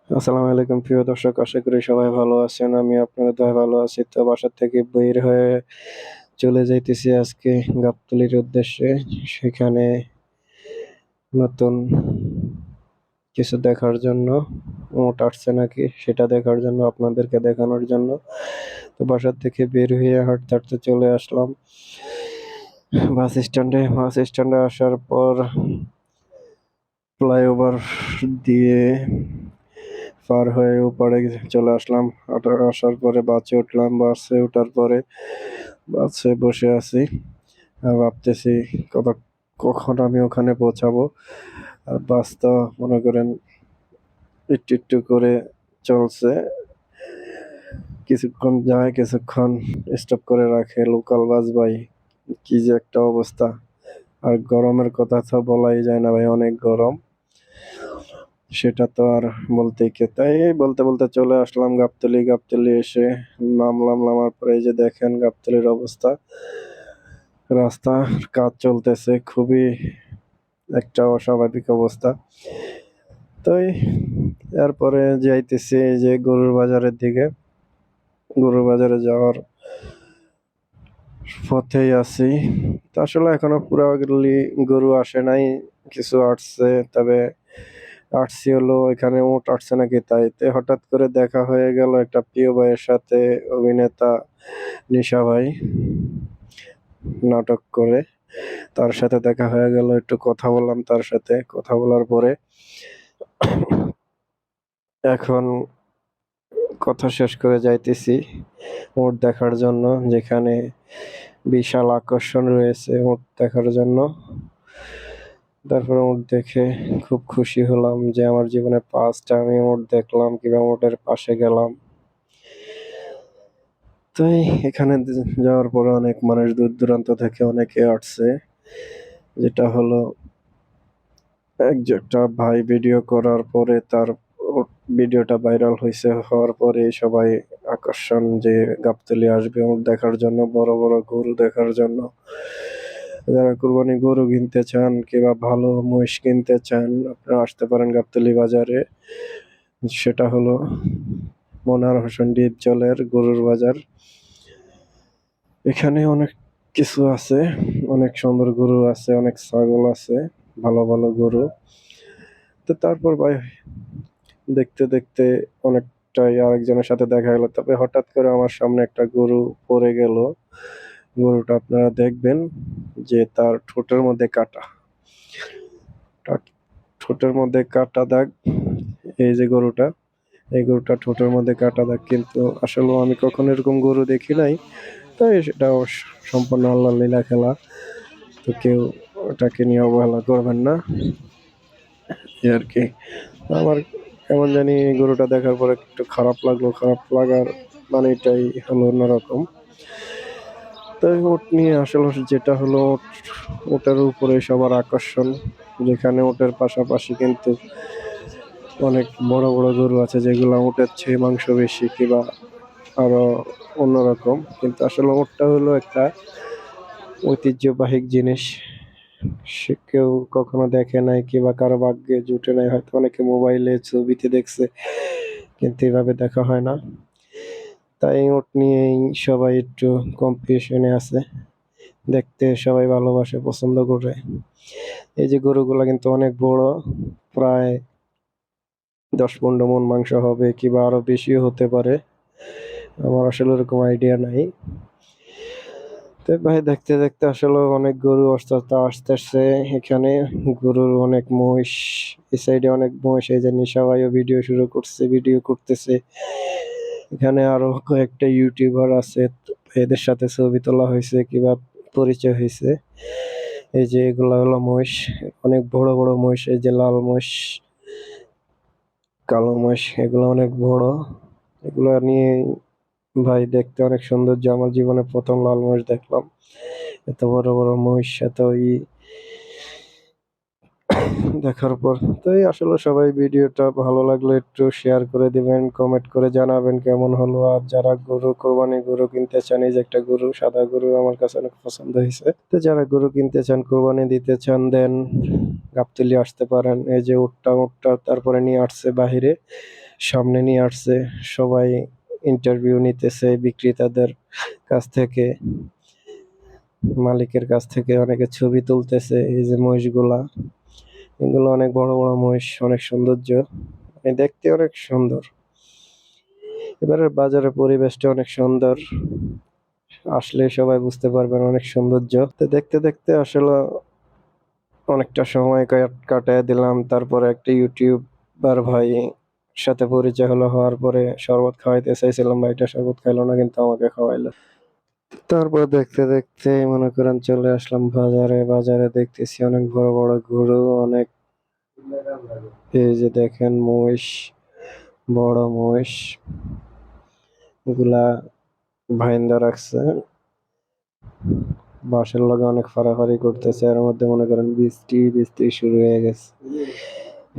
আসসালামু আলাইকুম প্রিয় দর্শক, আশা করি সবাই ভালো আছেন। আমি আপনাদের দয়ায় ভালো আছি। তো বাসা থেকে বের হয়ে চলে যাইতেছি আজকে গাবতলীর উদ্দেশ্যে। সেখানে নতুন কিছু দেখার জন্য, ওট আসছে নাকি সেটা দেখার জন্য, আপনাদেরকে দেখানোর জন্য। তো বাসা থেকে বের হয়ে হাঁটতে হাঁটতে চলে আসলাম বাস স্ট্যান্ডে আসার পর ফ্লাইওভার দিয়ে পার হয়ে ওপারে চলে আসলাম। আসার পরে বাসে উঠলাম। বাসে ওঠার পরে বাসে বসে আছি আর ভাবতেছি কখন আমি ওখানে পৌঁছাবো। আর বাস তো মনে করেন একটু একটু করে চলছে, কিছুক্ষণ যায় কিছুক্ষণ স্টপ করে রাখে লোকাল বাস। ভাই কি যে একটা অবস্থা! আর গরমের কথা তো বলাই যায় না ভাই, অনেক গরম। সেটা তো আর বলতেই কে, তাই বলতে বলতে চলে আসলাম গাবতলী এসে নামার পরে এই যে দেখেন গাবতলীর অবস্থা। রাস্তার কাজ চলতেছে, খুবই একটা অস্বাভাবিক অবস্থা। তাই এরপরে যাইতেছি এই যে গরুর বাজারের দিকে। গরুর বাজারে যাওয়ার পথেই আছি। তো আসলে এখনো পুরোপুরি গরু আসে নাই, কিছু আসছে। তবে আসছি হলো এখানে উট আসছে নাকি তাই। তো হঠাৎ করে দেখা হয়ে গেল একটা প্রিয় ভাইয়ের সাথে, অভিনেতা নিশা ভাই নাটক করে। তার সাথে দেখা হয়ে গেল, একটু কথা বললাম তার সাথে। কথা বলার পরে এখন কথা শেষ করে যাইতেছি উট দেখার জন্য, যেখানে বিশাল আকর্ষণ রয়েছে উট দেখার জন্য। তারপরে উট দেখে খুব খুশি হলাম যে আমার জীবনে ফার্স্ট আমি উট দেখলাম কিংবা উটের পাশে গেলাম। তাই এখানে যাওয়ার পরে অনেক মানুষ দূর দূরান্ত থেকে অনেকে আসছে। যেটা হলো একটা ভাই ভিডিও করার পরে তার ভিডিওটা ভাইরাল হয়েছে, হওয়ার পরে সবাই আকর্ষণ যে গাবতলী আসবে উট দেখার জন্য, বড় বড় গরু দেখার জন্য। যারা কুরবানি গরু কিনতে চান কিংবা ভালো মহিষ কিনতে চান, আপনারা আসতে পারেন গাবতলী বাজারে। সেটা হলো মনোয়ার হোসেন ডিপজলের গরুর বাজার। এখানে অনেক কিছু আছে, অনেক সুন্দর গরু আছে, অনেক ছাগল আছে, ভালো ভালো গরু। তো তারপর ভাই দেখতে দেখতে অনেকটাই আরেকজনের সাথে দেখা গেল। তবে হঠাৎ করে আমার সামনে একটা গরু পড়ে গেল। গরুটা আপনারা দেখবেন যে তার ঠোঁটের মধ্যে কাটা, ঠোঁটের মধ্যে কাটা দাগ। এই যে গরুটা, এই গরুটা ঠোঁটের মধ্যে কাটা দাগ, কিন্তু আসলে আমি কখনো এরকম গরু দেখি নাই। তাই সেটা সম্পূর্ণ আল্লাহর লীলা খেলা। তো কেউ ওটাকে নিয়ে অবহেলা করবেন না, এই আর কি। আমার কেমন জানি গরুটা দেখার পরে একটু খারাপ লাগলো। খারাপ লাগার মানে এটাই হলো অন্যরকম। তো উট নিয়ে আসলে যেটা হলো ওটার উপরে সবার আকর্ষণ। যেখানে ওটার পাশাপাশি কিন্তু অনেক বড় বড় গরু আছে যেগুলো উটের চেয়ে মাংস বেশি কিংবা আরো অন্যরকম। কিন্তু আসলে উটটা হলো একটা ঐতিহ্যবাহী জিনিস। সে কেউ কখনো দেখে নাই কিংবা কারো ভাগ্যে জুটে নাই, হয়তো অনেকে মোবাইলে ছবিতে দেখছে, কিন্তু এভাবে দেখা হয় না। তাই উট নিয়েই সবাই একটু কম্পিটিশনে আছে, দেখতে সবাই ভালোবাসে, পছন্দ করে। এই যে গরুগুলা কিন্তু অনেক বড়, প্রায় 10-15 মণ মাংস হবে কিংবা আরো বেশিও হতে পারে, আমার আসলে ওরকম আইডিয়া নাই। তো ভাই দেখতে দেখতে আসলে অনেক গরু আসতেছে এখানে। গরুর অনেক মহিষ, এই সাইডে অনেক মহিষ। এই যে নিশা ভাইও ভিডিও শুরু করছে, ভিডিও করতেছে। এখানে আরো কয়েকটা ইউটিউবার আছে, এদের সাথে ছবি তোলা হয়েছে কিংবা পরিচয় হয়েছে। এই যে এগুলা হলো মহিষ, অনেক বড় বড় মহিষ। এই যে লাল মহিষ, কালো মহিষ, এগুলো অনেক বড়। এগুলো নিয়ে ভাই দেখতে অনেক সৌন্দর্য। আমার জীবনে প্রথম লাল মহিষ দেখলাম, এত বড় বড় মহিষ, এত দেখার পর। তাই আসলে সবাই ভিডিওটা ভালো লাগলে একটু শেয়ার করে দিবেন, কমেন্ট করে জানাবেন কেমন হলো। আর যারা কোরবানি গরু কিনতে চান, এই যে একটা গরু, সাদা গরু, আমার কাছে অনেক পছন্দ হয়েছে। তো যারা গরু কিনতে চান, কোরবানি দিতে চান, দেন গাবতলী আসতে পারেন। এই যে উটটা তারপরে নিয়ে আসছে বাহিরে, সামনে নিয়ে আসছে, সবাই ইন্টারভিউ নিতেছে বিক্রেতাদের কাছ থেকে, মালিকের কাছ থেকে অনেকে ছবি তুলতেছে। এই যে মহিষগুলা, এগুলো অনেক বড় বড় মহিষ, অনেক সৌন্দর্য, দেখতে অনেক সুন্দর। এবারের বাজারের পরিবেশটা অনেক সুন্দর, আসলে সবাই বুঝতে পারবেন অনেক সৌন্দর্য। তো দেখতে দেখতে আসলে অনেকটা সময় কাটায় দিলাম। তারপরে একটা ইউটিউবার ভাই সাথে পরিচয় হলো, হওয়ার পরে শরবত খাওয়াইতে চাইছিলাম, ভাইটা শরবত খাইলো না কিন্তু আমাকে খাওয়াইলো। তারপর দেখতে দেখতে মনে করেন চলে আসলাম বাজারে। বাজারে দেখতেছি অনেক বড় বড় গরু, অনেক, এই যে দেখেন মহিষ, বড় মহিষ গুলা বাইন্ধা রাখছে, বাঁশের লগে অনেক ফাড়াফাড়ি করতেছে। এর মধ্যে মনে করেন বৃষ্টি বৃষ্টি শুরু হয়ে গেছে,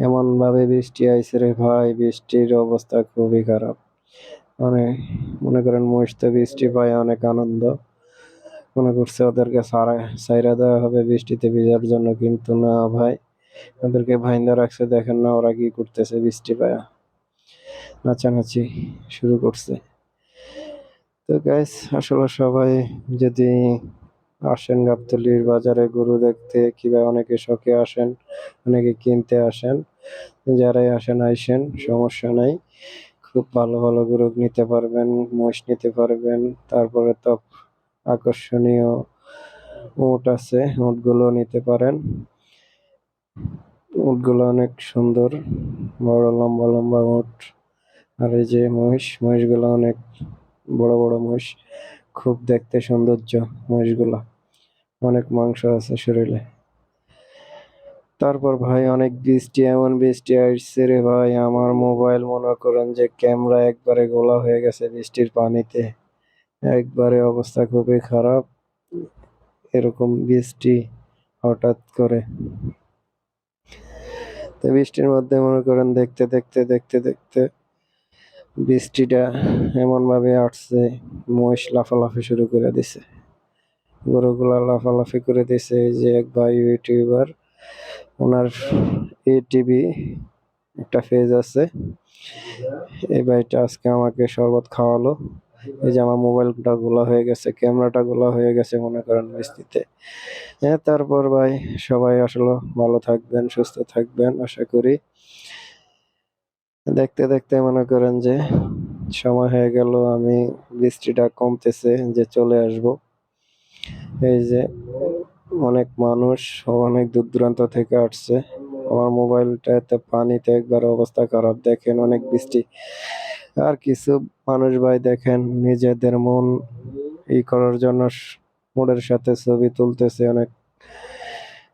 এমন ভাবে বৃষ্টি আইছে রে ভাই, বৃষ্টির অবস্থা খুবই খারাপ। মানে মনে করেন মহিষ তো বৃষ্টি পায় অনেক আনন্দ, মনে করছে ওদেরকে ছাইরা দেওয়া হবে বৃষ্টিতে ভিজার জন্য, কিন্তু না ভাই, ওদেরকে বাইন্ধা রাখছে। দেখেন না ওরা কি করতেছে, বৃষ্টি পায়া নাচানাচি শুরু করছে। তো গাইস, আসলে সবাই যদি আসেন গাবতলীর বাজারে গরু দেখতে, কিংবা অনেকে শখে আসেন, অনেকে কিনতে আসেন, যারাই আসেন আইসেন, সমস্যা নাই। খুব ভালো ভালো গরু নিতে পারবেন, মহিষ নিতে পারবেন। তারপরে তো আকর্ষণীয় উট আছে, উটগুলো নিতে পারেন। উটগুলো অনেক সুন্দর, বড় লম্বা লম্বা উট। আর এই যে মহিষ, মহিষগুলো অনেক বড় বড় মহিষ, খুব দেখতে সৌন্দর্য মহিষগুলা, অনেক মাংস আছে শরীরে। তারপর ভাই অনেক বৃষ্টি, এমন বৃষ্টি আসছে রে ভাই, আমার মোবাইল মনে করেন যে ক্যামেরা একবারে গোলা হয়ে গেছে বৃষ্টির পানিতে, একবারে অবস্থা খুবই খারাপ। এরকম বৃষ্টি হঠাৎ করে, তো বৃষ্টির মধ্যে মনে করেন দেখতে দেখতে দেখতে দেখতে বৃষ্টিটা এমন ভাবে আসছে, মহিষ লাফালাফি শুরু করে দিছে, গরুগুলা লাফালাফি করে দিছে। এই যে এক ভাই ইউটিউবার, ওনার এটিভি একটা পেজ আছে, এই ভাইটা আজকে আমাকে শরবত খাওয়ালো। এই যে আমার মোবাইলটা গোলা হয়ে গেছে, ক্যামেরাটা গোলা হয়ে গেছে মনে করেন বৃষ্টিতে। হ্যাঁ, তারপর ভাই সবাই আসলে ভালো থাকবেন, সুস্থ থাকবেন আশা করি। দেখতে দেখতে মনে করেন যে সময় হয়ে গেল, আমি বৃষ্টিটা কমতেছে যে চলে আসব। এই যে অনেক মানুষ, অনেক দূর দূরান্ত থেকে আসছে। আমার মোবাইলটাতে পানিতে একবার অবস্থা খারাপ, দেখেন অনেক বৃষ্টি। আর কিছু মানুষ ভাই দেখেন নিজেদের মন করার জন্য মোড়ের সাথে ছবি তুলতেছে, অনেক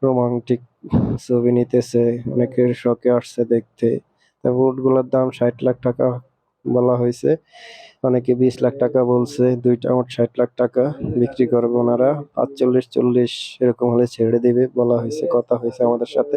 রোমান্টিক ছবি নিতেছে, অনেকের শখে আসছে দেখতে। তা উটগুলোর দাম 60 লাখ টাকা বলা হয়েছে, অনেকে 20 লাখ টাকা বলছে। দুইটা মোট 60 লাখ টাকা বিক্রি করবে ওনারা, 45-40 এরকম হলে ছেড়ে দিবে বলা হয়েছে, কথা হয়েছে আমাদের সাথে।